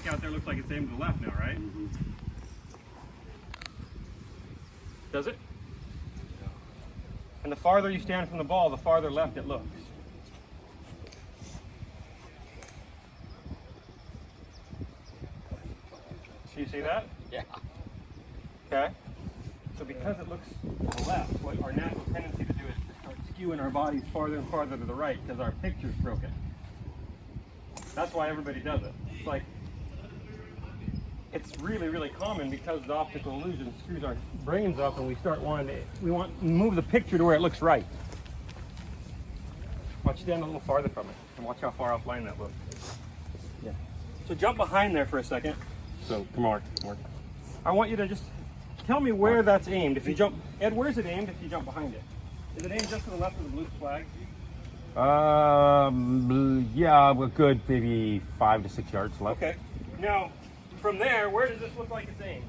stick out there looks like it's aimed to the left now, right? Mm-hmm. Does it? And the farther you stand from the ball, the farther left it looks. So you see that? Yeah. Okay. So because it looks to the left, what our natural tendency to do is to start skewing our bodies farther and farther to the right because our picture's broken. That's why everybody does it. It's like, it's really, really common because the optical illusion screws our brains up and we start wanting to, move the picture to where it looks right. Watch stand a little farther from it and watch how far offline that looks. Yeah. So jump behind there for a second. So Come on. I want you to just tell me where that's aimed. If you jump, Ed, where's it aimed if you jump behind it? Is it aimed just to the left of the blue flag? yeah, we're good, maybe 5 to 6 yards left. Okay. Now, from there, where does this look like it's aimed?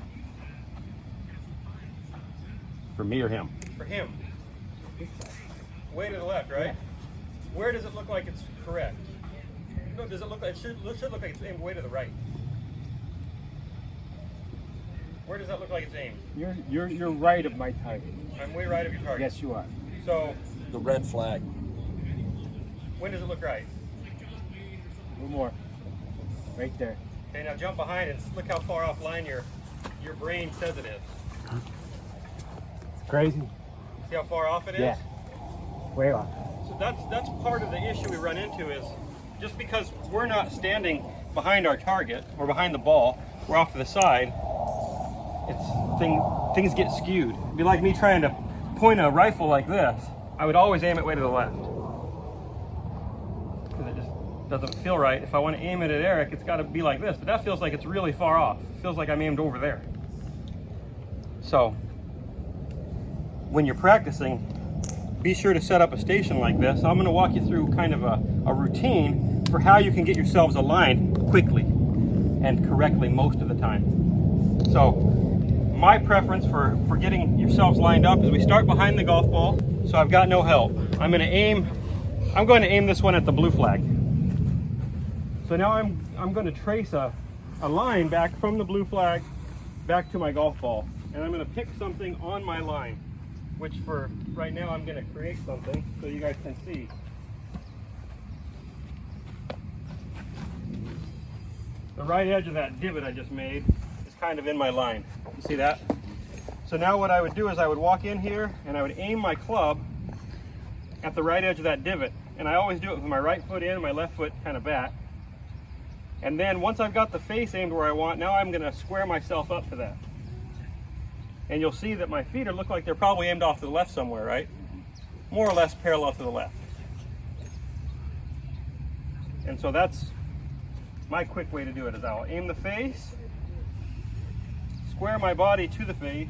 For me or him? For him. Way to the left, right? Yeah. Where does it look like it's correct? No, does it look like, it should look like it's aimed way to the right. Where does that look like it's aimed? You're right of my target. I'm way right of your target. Yes, you are. So, The red flag. when does it look right? A little more. Right there. Okay, now jump behind and look how far offline your brain says it is. Crazy. See how far off it is? Yeah. Way off. So that's part of the issue we run into is just because we're not standing behind our target or behind the ball, we're off to the side. Things get skewed. It'd be like me trying to point a rifle like this. I would always aim it way to the left because it just doesn't feel right. If I want to aim it at Eric, it's got to be like this. But that feels like it's really far off. It feels like I'm aimed over there. So when you're practicing, be sure to set up a station like this. I'm going to walk you through kind of a routine for how you can get yourselves aligned quickly and correctly most of the time. So my preference for getting yourselves lined up is we start behind the golf ball. So I've got no help. I'm going to aim this one at the blue flag. So now I'm going to trace a line back from the blue flag back to my golf ball. And I'm going to pick something on my line, which for right now I'm going to create something so you guys can see. The right edge of that divot I just made is kind of in my line. You see that? So now what I would do is I would walk in here and I would aim my club at the right edge of that divot. And I always do it with my right foot in and my left foot kind of back. And then once I've got the face aimed where I want, now I'm going to square myself up to that. And you'll see that my feet look like they're probably aimed off to the left somewhere, right? More or less parallel to the left. And so that's my quick way to do it is I'll aim the face, square my body to the face,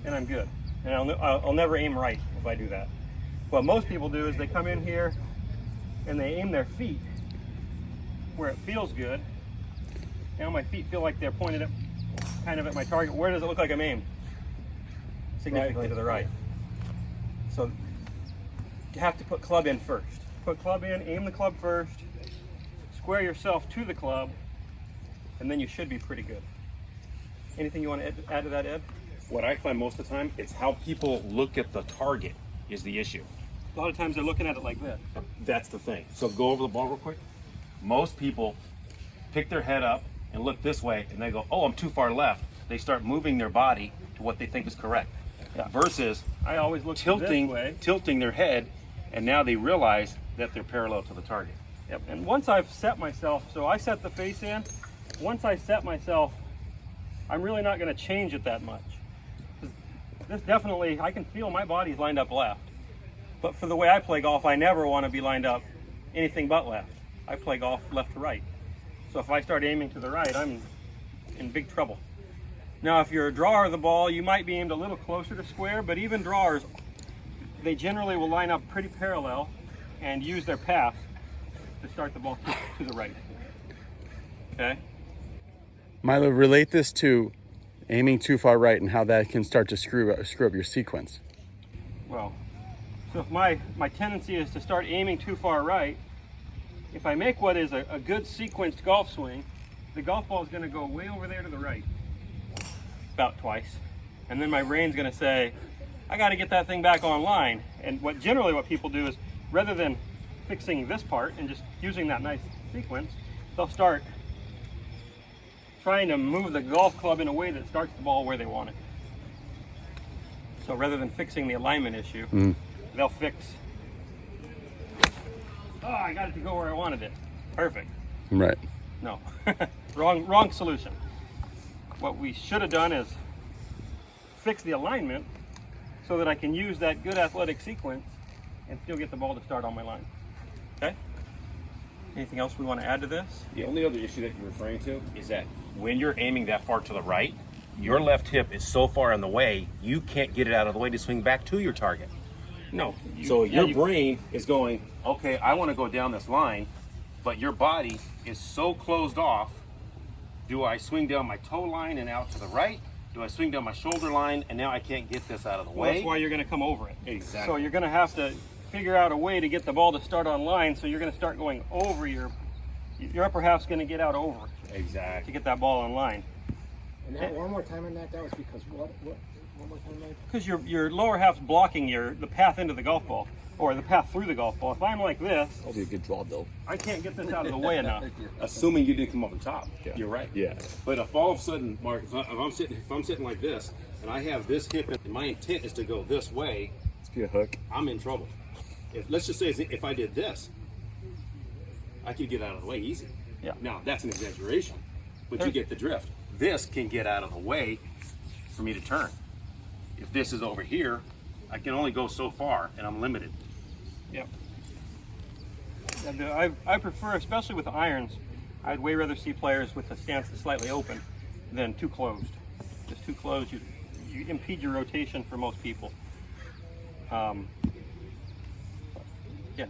and I'm good. And I'll never aim right if I do that. What most people do is they come in here and they aim their feet where it feels good. Now my feet feel like they're pointed up kind of at my target. Where does it look like I'm aimed? Significantly to the right. So you have to put club in first. Put club in, aim the club first, square yourself to the club, and then you should be pretty good. Anything you want to add to that, Ed? What I find most of the time, it's how people look at the target is the issue. A lot of times they're looking at it like this. That's the thing. So go over the ball real quick. Most people pick their head up and look this way and they go, oh, I'm too far left. They start moving their body to what they think is correct. Yeah. Versus I always look tilting this way. their head, and now they realize that they're parallel to the target. Yep. And once I've set myself, so I set the face in, once I set myself, I'm really not going to change it that much. This definitely, I can feel my body's lined up left. But for the way I play golf, I never want to be lined up anything but left. I play golf left to right. So if I start aiming to the right, I'm in big trouble. Now, if you're a drawer of the ball, you might be aimed a little closer to square, but even drawers, they generally will line up pretty parallel and use their path to start the ball to the right. Okay? Milo, relate this to aiming too far right and how that can start to screw up your sequence. Well, so if my tendency is to start aiming too far right, if I make what is a good sequenced golf swing, the golf ball is going to go way over there to the right, about twice. And then my brain's going to say, I got to get that thing back online. And generally what people do is, rather than fixing this part and just using that nice sequence, they'll start trying to move the golf club in a way that starts the ball where they want it. So rather than fixing the alignment issue, they'll fix, oh, I got it to go where I wanted it. Perfect. Right. No, wrong solution. What we should have done is fix the alignment so that I can use that good athletic sequence and still get the ball to start on my line. Okay? Anything else we want to add to this? The only other issue that you're referring to is that when you're aiming that far to the right, your left hip is so far in the way, you can't get it out of the way to swing back to your target. No. So your brain is going, okay, I want to go down this line, but your body is so closed off. Do I swing down my toe line and out to the right? Do I swing down my shoulder line and now I can't get this out of the Well, way? that's why you're going to come over it. Exactly. So you're going to have to figure out a way to get the ball to start on line, so you're going to start going over your upper half's going to get out over to Exactly. get that ball on line. And that one more time on that. That was because what? One more time, Mike. Because your lower half's blocking the path into the golf ball, or the path through the golf ball. If I'm like this, That'll be a good draw, though. I can't get this out of the way enough. Assuming you didn't come off the top, you're right. Yeah. But if all of a sudden, Mark, if I'm sitting like this, and I have this hip, and my intent is to go this way, Let's be a hook. I'm in trouble. Let's just say if I did this, I could get out of the way easy. Yeah. Now that's an exaggeration, but you get the drift. This can get out of the way for me to turn. If this is over here, I can only go so far, and I'm limited. Yep. And, I prefer, especially with irons, I'd way rather see players with the stance that's slightly open than too closed. Just too closed, you impede your rotation for most people. Yeah,